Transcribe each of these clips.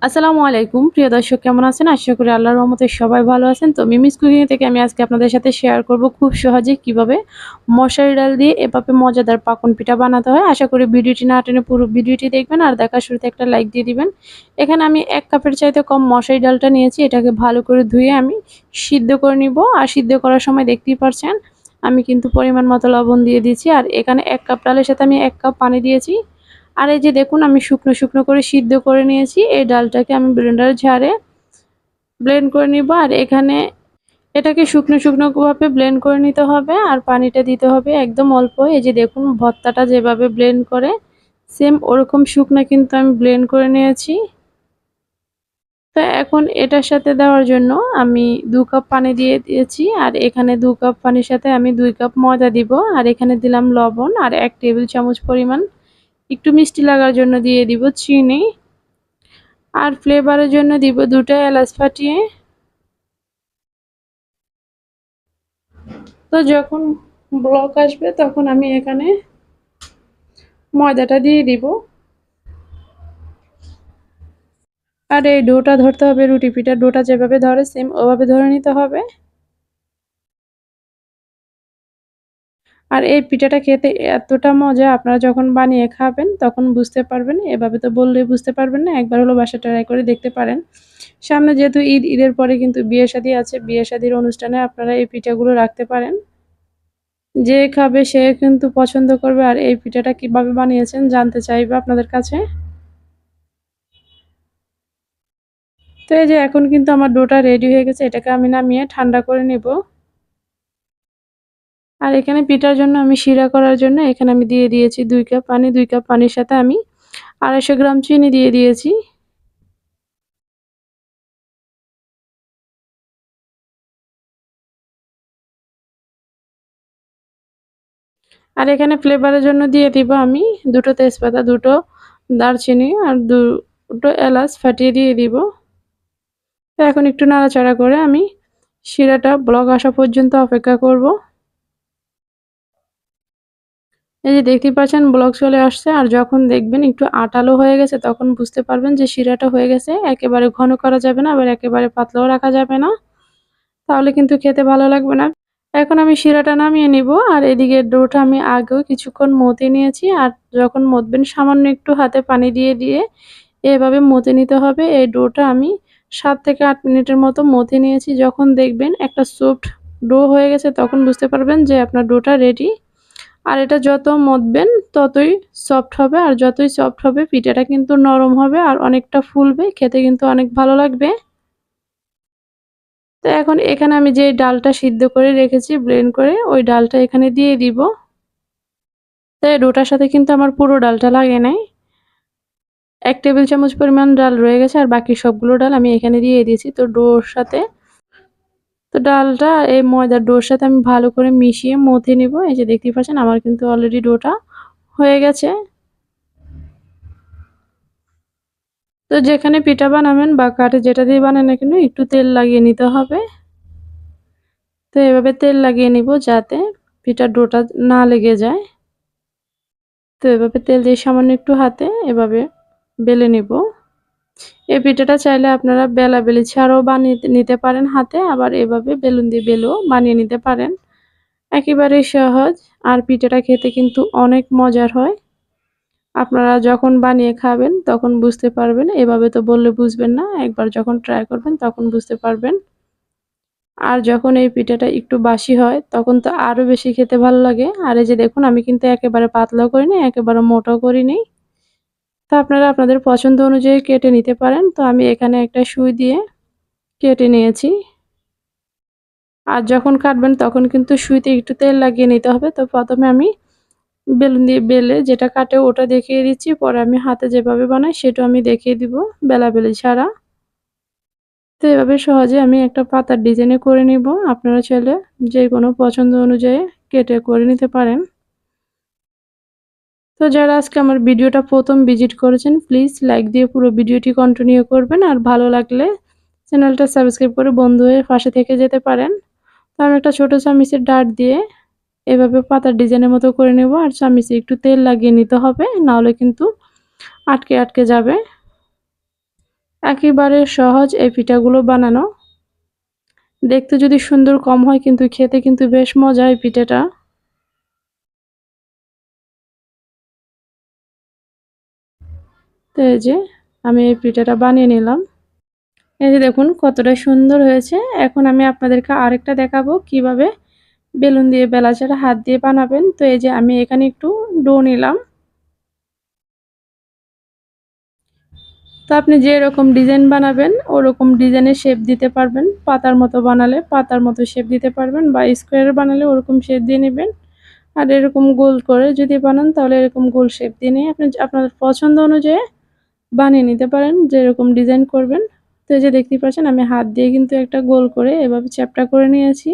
আসসালামু আলাইকুম প্রিয় দর্শক, কেমন আছেন? আশা করি আল্লাহর রহমতে সবাই ভালো আছেন। তো মিমিস কুকিং থেকে আমি আজকে আপনাদের সাথে শেয়ার করব খুব সহজে কিভাবে মশারি ডাল দিয়ে এভাবে মজাদার পাকন পিঠা বানাতে হয়। আশা করি ভিডিওটি না টেনে পুরো ভিডিওটি দেখবেন আর দেখার শুরুতে একটা লাইক দিয়ে দিবেন। এখানে আমি 1 কাপের চাইতে কম মশারি ডালটা নিয়েছি। এটাকে ভালো করে ধুয়ে আমি সিদ্ধ করে নিব। আর সিদ্ধ করার সময় দেখতেই পারছেন আমি কিন্তু পরিমাণ মতো লবণ দিয়ে দিয়েছি। আর এখানে 1 কাপ ডালের সাথে আমি 1 কাপ পানি দিয়েছি। আর এই যে দেখুন আমি শুকনো শুকনো করে সিদ্ধ করে নিয়েছি। এই ডালটাকে আমি ব্লেন্ডারে ঝাড়ে ব্লেন্ড করে নিব। আর এখানে এটাকে শুকনো শুকনো ভাবে ব্লেন্ড করে নিতে হবে আর পানিটা দিতে হবে একদম অল্প। এই যে দেখুন ভর্তাটা যেভাবে ব্লেন্ড করে সেম ওরকম শুকনা কিন্তু আমি ব্লেন্ড করে নিয়েছি। তো এখন এটার সাথে দেওয়ার জন্য আমি 2 কাপ পানি দিয়ে দিয়েছি। আর এখানে 2 কাপ পানির সাথে আমি 2 কাপ ময়দা দিব। আর এখানে দিলাম লবণ আর 1 টেবিল চামচ পরিমাণ একটু মিষ্টি লাগার জন্য দিয়ে দিব চিনি। আর ফ্লেভারের জন্য দিব 2টা এলাচ ফাটিয়ে। তো যখন ব্লক আসবে তখন আমি এখানে ময়দাটা দিয়ে দিব। আর এই ডোটা ধরতে হবে রুটি পিঠার ডোটা যেভাবে ধরে সেম ওভাবে ধরে নিতে হবে। আর এই পিঠাটা খেতে এতটা মজা, আপনারা যখন বানিয়ে খাবেন তখন বুঝতে পারবেন। এভাবে তো বললেই বুঝতে পারবেন না, একবার হলো বাসায় ট্রাই করে দেখতে পারেন। সামনে যেহেতু ঈদের পরে কিন্তু বিয়ে শাদী আছে, বিয়ে শাদীর অনুষ্ঠানে আপনারা এই পিঠাগুলো রাখতে পারেন। যে খাবে সে কিন্তু পছন্দ করবে আর এই পিঠাটা কিভাবে বানিয়েছেন জানতে চাইবে আপনাদের কাছে। তো এই যে এখন কিন্তু আমার ডোটা রেডি হয়ে গেছে, এটাকে আমি নামিয়ে ঠান্ডা করে নেব। আর এখানে পিঠার জন্য আমি শিরা করার জন্য এখানে আমি দিয়ে দিয়েছি 2 কাপ পানি। 2 কাপ পানির সাথে আমি 250 গ্রাম চিনি দিয়ে দিয়েছি। আর এখানে ফ্লেভারের জন্য দিয়ে দিব আমি 2টো তেজপাতা, 2টো দারচিনি আর 2টো এলাচ ফাটিয়ে দিয়ে দিব। তো এখন একটু নাড়াচাড়া করে আমি শিরাটা বলক আসা পর্যন্ত অপেক্ষা করব। এই যে দেখতেই পাচ্ছেন ব্লক চলে আসছে। আর যখন দেখবেন একটু আঠালো হয়ে গেছে তখন বুঝতে পারবেন যে শিরাটা হয়ে গেছে। একেবারে ঘন করা যাবে না, আবার একেবারে পাতলাও রাখা যাবে না, তাহলে কিন্তু খেতে ভালো লাগবে না। এখন আমি শিরাটা নামিয়ে নিব। আর এদিকে ডোটা আমি আগেও কিছুক্ষণ মথে নিয়েছি। আর যখন মথবেন সামান্য একটু হাতে পানি দিয়ে দিয়ে এভাবে মথে নিতে হবে। এই ডোটা আমি 7 থেকে 8 মিনিটের মতো মথে নিয়েছি। যখন দেখবেন একটা সফট ডো হয়ে গেছে তখন বুঝতে পারবেন যে আপনার ডোটা রেডি। আর এটা যত মথবেন ততই সফট হবে। আর যতই সফট হবে পিঠাটা কিন্তু নরম হবে আর অনেকটা ফুলবে, খেতে কিন্তু অনেক ভালো লাগবে। তো এখন এখানে আমি যে ডালটা সিদ্ধ করে রেখেছি ব্লেন্ড করে ওই ডালটা এখানে দিয়ে দিব। তো এই ডোটার সাথে কিন্তু আমার পুরো ডালটা লাগে নাই। 1 টেবিল চামচ পরিমাণ ডাল রয়ে গেছে আর বাকি সবগুলো ডাল আমি এখানে দিয়ে দিয়েছি। তো ডোর সাথে তো ডালটা এই ময়দার ডোর সাথে আমি ভালো করে মিশিয়ে মথে নিব। এই যে দেখতেই পাচ্ছেন আমার কিন্তু অলরেডি ডোটা হয়ে গেছে। তো যেখানে পিঠা বানাবেন বা কাঠে যেটা দিয়ে বানান না কেন একটু তেল লাগিয়ে নিতে হবে। তো এভাবে তেল লাগিয়ে নিব যাতে পিঠার ডোটা না লেগে যায়। তো এভাবে তেল দিয়ে সামান্য একটু হাতে এভাবে বেলে নিব। এই পিঠাটা চাইলে আপনারা বেলাবেলি ছাড়াও বানিয়ে নিতে পারেন হাতে, আবার এভাবে বেলুন দিয়ে বেলেও বানিয়ে নিতে পারেন। একেবারেই সহজ। আর পিঠাটা খেতে কিন্তু অনেক মজার হয়। আপনারা যখন বানিয়ে খাবেন তখন বুঝতে পারবেন, এভাবে তো বললে বুঝবেন না, একবার যখন ট্রাই করবেন তখন বুঝতে পারবেন। আর যখন এই পিঠাটা একটু বাসি হয় তখন তো আরো বেশি খেতে ভালো লাগে। আর এই যে দেখুন আমি কিন্তু একেবারে পাতলাও করিনি, একেবারে মোটাও করিনি। তো আপনারা আপনাদের পছন্দ অনুযায়ী কেটে নিতে পারেন। তো আমি এখানে একটা সুই দিয়ে কেটে নিয়েছি। আর যখন কাটবেন তখন কিন্তু সুইতে একটু তেল লাগিয়ে নিতে হবে। তো প্রথমে আমি বেলুন দিয়ে বেলে যেটা কাটে ওটা দেখিয়ে দিচ্ছি, পরে আমি হাতে যেভাবে বানাই সেটা আমি দেখিয়ে দিব বেলাবেলি ছাড়া। তো এভাবে সহজে আমি একটা পাতার ডিজাইনে করে নিব। আপনারা চাইলে যে কোনো পছন্দ অনুযায়ী কেটে করে নিতে পারেন। তো যারা আজকে আমার ভিডিওটা প্রথম ভিজিট করেছেন প্লিজ লাইক দিয়ে পুরো ভিডিওটি কন্টিনিউ করবেন। আর ভালো লাগলে চ্যানেলটা সাবস্ক্রাইব করে বন্ধু হয়ে পাশে থেকে যেতে পারেন। তো আমি একটা ছোট চামিচের ডাট দিয়ে এভাবে পাতার ডিজাইনের মতো করে নেব। আর চামিচে একটু তেল লাগিয়ে নিতে হবে, নাহলে কিন্তু আটকে আটকে যাবে। একেবারে সহজ এই পিঠাগুলো বানানো। দেখতে যদি সুন্দর কম হয় কিন্তু খেতে কিন্তু বেশ মজা এই পিঠাটা। তো এই যে আমি এই পিঠাটা বানিয়ে নিলাম। এই যে দেখুন কতটা সুন্দর হয়েছে। এখন আমি আপনাদেরকে আরেকটা দেখাবো কিভাবে বেলুন দিয়ে বেলা ছাড়া হাত দিয়ে বানাবেন। তো এই যে আমি এখানে একটু ডো নিলাম। তো আপনি যেরকম ডিজাইন বানাবেন ওরকম ডিজাইনের শেপ দিতে পারবেন। পাতার মতো বানালে পাতার মতো শেপ দিতে পারবেন বা স্কোয়ার বানালে ওরকম শেপ দিয়ে নেবেন। আর এরকম গোল করে যদি বানান তাহলে এরকম গোল শেপ দিয়ে নিয়ে আপনি আপনার পছন্দ অনুযায়ী বানিয়ে নিতে পারেন যেরকম ডিজাইন করবেন। তো এই যে দেখতেই পাচ্ছেন আমি হাত দিয়ে কিন্তু একটা গোল করে এভাবে চ্যাপ্টা করে নিয়েছি।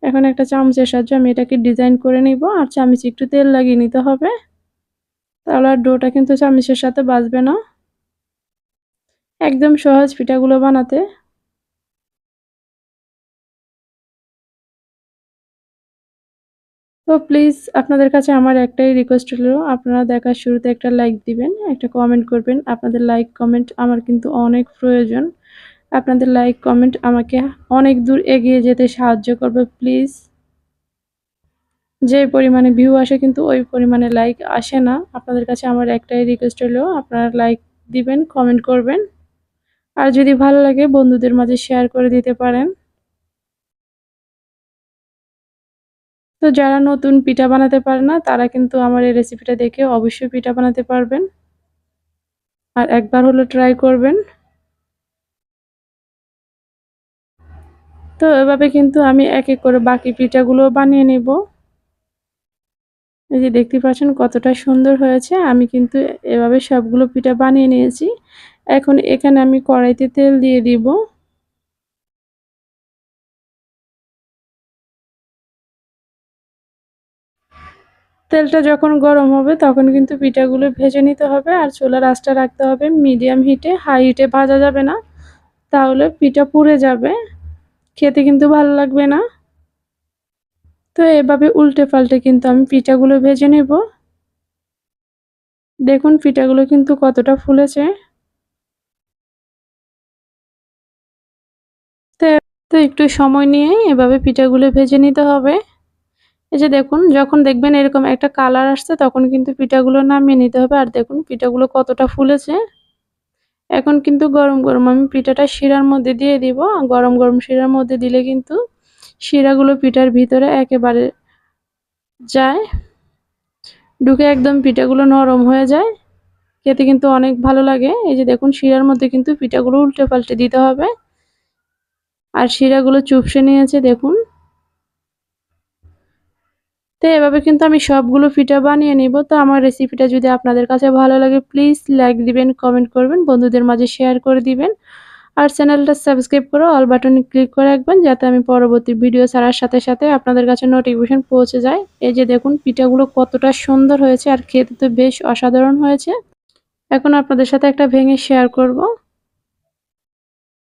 এখন একটা চামচের সাহায্যে আমি এটাকে ডিজাইন করে নিব আর চামচে একটু তেল লাগিয়ে নিতে হবে। তাহলে আর ডোটা কিন্তু চামচের সাথে বাজবে না। একদম সহজ পিঠাগুলো বানাতে। তো প্লিজ আপনাদের কাছে আমার একটাই রিকোয়েস্ট হলো আপনারা দেখার শুরুতে একটা লাইক দিবেন, একটা কমেন্ট করবেন। আপনাদের লাইক কমেন্ট আমার কিন্তু অনেক প্রয়োজন। আপনাদের লাইক কমেন্ট আমাকে অনেক দূর এগিয়ে যেতে সাহায্য করবে প্লিজ। যে পরিমাণে ভিউ আসে কিন্তু ওই পরিমাণে লাইক আসে না। আপনাদের কাছে আমার একটাই রিকোয়েস্ট হলো আপনারা লাইক দিবেন, কমেন্ট করবেন। আর যদি ভালো লাগে বন্ধুদের মাঝে শেয়ার করে দিতে পারেন। তো যারা নতুন পিঠা বানাতে পারে না তারা কিন্তু আমার এই রেসিপিটা দেখে অবশ্যই পিঠা বানাতে পারবেন। আর একবার হলো ট্রাই করবেন। তো এভাবে কিন্তু আমি এক এক করে বাকি পিঠাগুলো বানিয়ে নেব। এই যে দেখতে পাচ্ছেন কতটা সুন্দর হয়েছে। আমি কিন্তু এভাবে সবগুলো পিঠা বানিয়ে নিয়েছি। এখন এখানে আমি কড়াইতে তেল দিয়ে দিব। তেলটা যখন গরম হবে তখন কিন্তু পিঠাগুলো ভেজে নিতে হবে আর চুলার আঁচটা রাখতে হবে মিডিয়াম হিটে, হাই হিটে ভাজা যাবে না। তাহলে পিঠা পুড়ে যাবে, খেতে কিন্তু ভালো লাগবে না। তো এভাবে উল্টে পাল্টে কিন্তু আমি পিঠাগুলো ভেজে নেব। দেখুন পিঠাগুলো কিন্তু কতটা ফুলেছে। তো তো একটু সময় নিয়ে এভাবে পিঠাগুলো ভেজে নিতে হবে। এই যে দেখুন যখন দেখবেন এরকম একটা কালার আসছে তখন কিন্তু পিঠাগুলো নামিয়ে নিতে হবে। আর দেখুন পিঠাগুলো কতটা ফুলেছে। এখন কিন্তু গরম গরম আমি পিঠাটা শিরার মধ্যে দিয়ে দিব। গরম গরম শিরার মধ্যে দিলে কিন্তু শিরাগুলো পিঠার ভিতরে একেবারে যায়, ঢুকে একদম পিঠাগুলো নরম হয়ে যায়। খেতে কিন্তু অনেক ভালো লাগে। এই যে দেখুন শিরার মধ্যে কিন্তু পিঠাগুলো উল্টে পাল্টে দিতে হবে। আর শিরাগুলো চুপসে নিয়েছে দেখুন। তো এভাবে কিন্তু আমি সবগুলো পিঠা বানিয়ে নিব। তো আমার রেসিপিটা যদি আপনাদের কাছে ভালো লাগে প্লিজ লাইক দিবেন, কমেন্ট করবেন, বন্ধুদের মাঝে শেয়ার করে দিবেন। আর চ্যানেলটা সাবস্ক্রাইব করে অল বাটনে ক্লিক করে রাখবেন যাতে আমি পরবর্তী ভিডিও ছাড়ার সাথে সাথে আপনাদের কাছে নোটিফিকেশন পৌঁছে যায়। এই যে দেখুন পিঠাগুলো কতটা সুন্দর হয়েছে আর খেতে তো বেশ অসাধারণ হয়েছে। এখন আপনাদের সাথে একটা ভেঙে শেয়ার করব।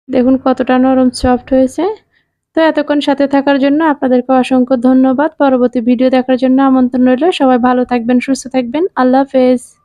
দেখুন কতটা নরম সফট হয়েছে। তো এতক্ষণ সাথে থাকার জন্য আপনাদেরকে অসংখ্য ধন্যবাদ। পরবর্তী ভিডিও দেখার জন্য আমন্ত্রণ রইল। সবাই ভালো থাকবেন, সুস্থ থাকবেন। আল্লাহ হাফেজ।